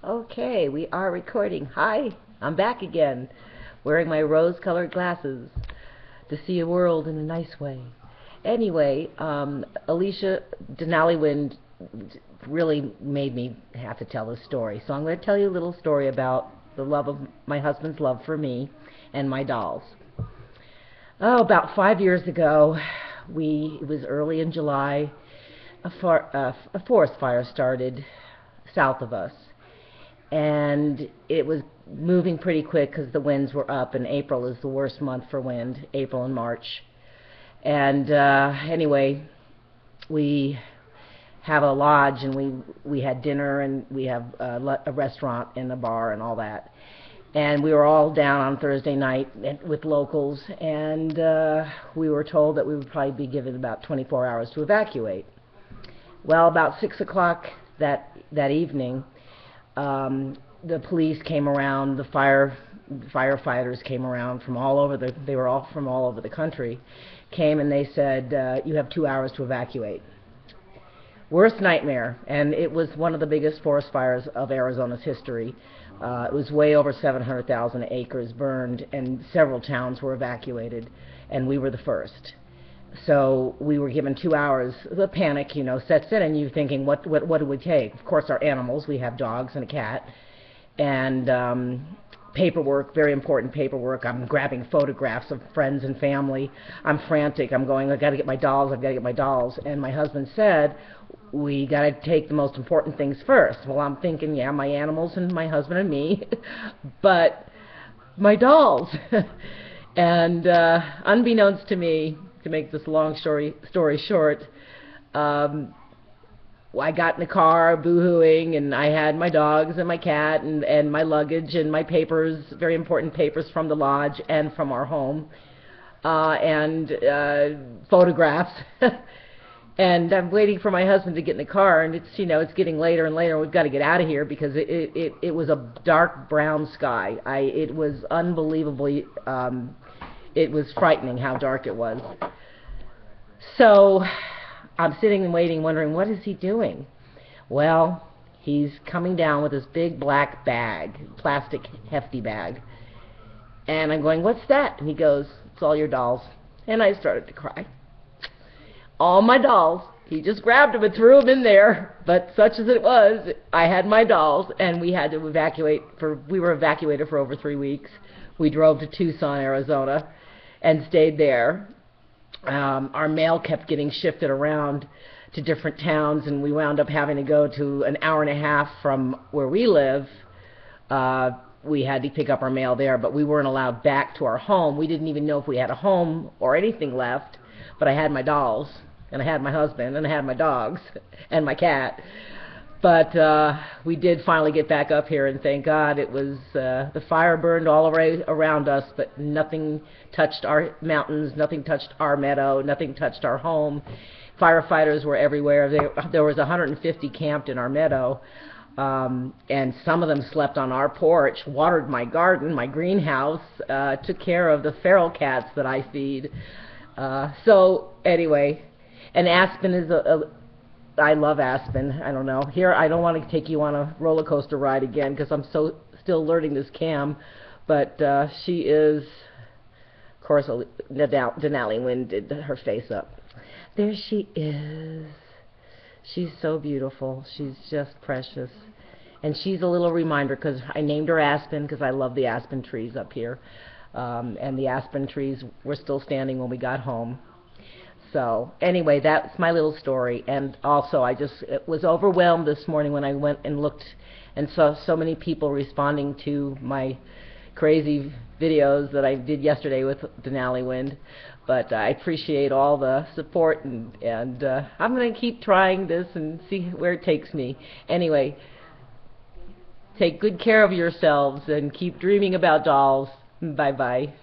Okay, we are recording. Hi, I'm back again, wearing my rose-colored glasses to see a world in a nice way. Anyway, Alicia Denali Wind really made me have to tell this story. So I'm going to tell you a little story about the love of my husband's love for me and my dolls. Oh, about 5 years ago, it was early in July, a forest fire started south of us, and it was moving pretty quick because the winds were up, and April is the worst month for wind, April and March. And anyway, we have a lodge, and we had dinner, and we have a restaurant and a bar and all that. And we were all down on Thursday night with locals, and we were told that we would probably be given about 24 hours to evacuate. Well, about 6 o'clock that evening, the police came around, the firefighters came around from all over they were all from all over the country, came and they said, you have 2 hours to evacuate. Worst nightmare, and it was one of the biggest forest fires of Arizona's history. It was way over 700,000 acres burned, and several towns were evacuated, and we were the first. So we were given 2 hours. The panic, sets in, and you're thinking, what do we take? Of course, our animals. We have dogs and a cat, and paperwork, very important paperwork. I'm grabbing photographs of friends and family. I'm frantic. I'm going, I've got to get my dolls. I've got to get my dolls. And my husband said, we got to take the most important things first. Well, I'm thinking, yeah, my animals and my husband and me, but my dolls. And unbeknownst to me, to make this long story short, I got in the car boo-hooing, and I had my dogs and my cat and my luggage and my papers, very important papers from the lodge and from our home, and photographs. And I'm waiting for my husband to get in the car, and it's getting later and later, and we've got to get out of here because it was a dark brown sky. It was unbelievably, it was frightening how dark it was. So I'm sitting and waiting, wondering, what is he doing? Well, he's coming down with this big black bag, plastic hefty bag. And I'm going, what's that? And he goes, it's all your dolls. And I started to cry. All my dolls. He just grabbed them and threw them in there. But such as it was, I had my dolls, and we had to evacuate. We were evacuated for over 3 weeks. We drove to Tucson, Arizona, and stayed there. Our mail kept getting shifted around to different towns, and we wound up having to go to an hour and a half from where we live. We had to pick up our mail there, but we weren't allowed back to our home. We didn't even know if we had a home or anything left, but I had my dolls, and I had my husband, and I had my dogs, and my cat. But we did finally get back up here, and thank God it was, the fire burned all around us, but nothing touched our mountains, nothing touched our meadow, nothing touched our home. Firefighters were everywhere. There was 150 camped in our meadow, and some of them slept on our porch, watered my garden, my greenhouse, took care of the feral cats that I feed. So anyway, and Aspen is I love Aspen. I don't know. Here, I don't want to take you on a roller coaster ride again because I'm still learning this cam, but she is, of course, Denali Wind did her face up. There she is. She's so beautiful. She's just precious. And she's a little reminder because I named her Aspen because I love the aspen trees up here. And the aspen trees were still standing when we got home. So anyway, that's my little story. And also, I just was overwhelmed this morning when I went and looked and saw so many people responding to my crazy videos that I did yesterday with Denali Wind. But I appreciate all the support, and I'm going to keep trying this and see where it takes me. Anyway, take good care of yourselves and keep dreaming about dolls. Bye-bye.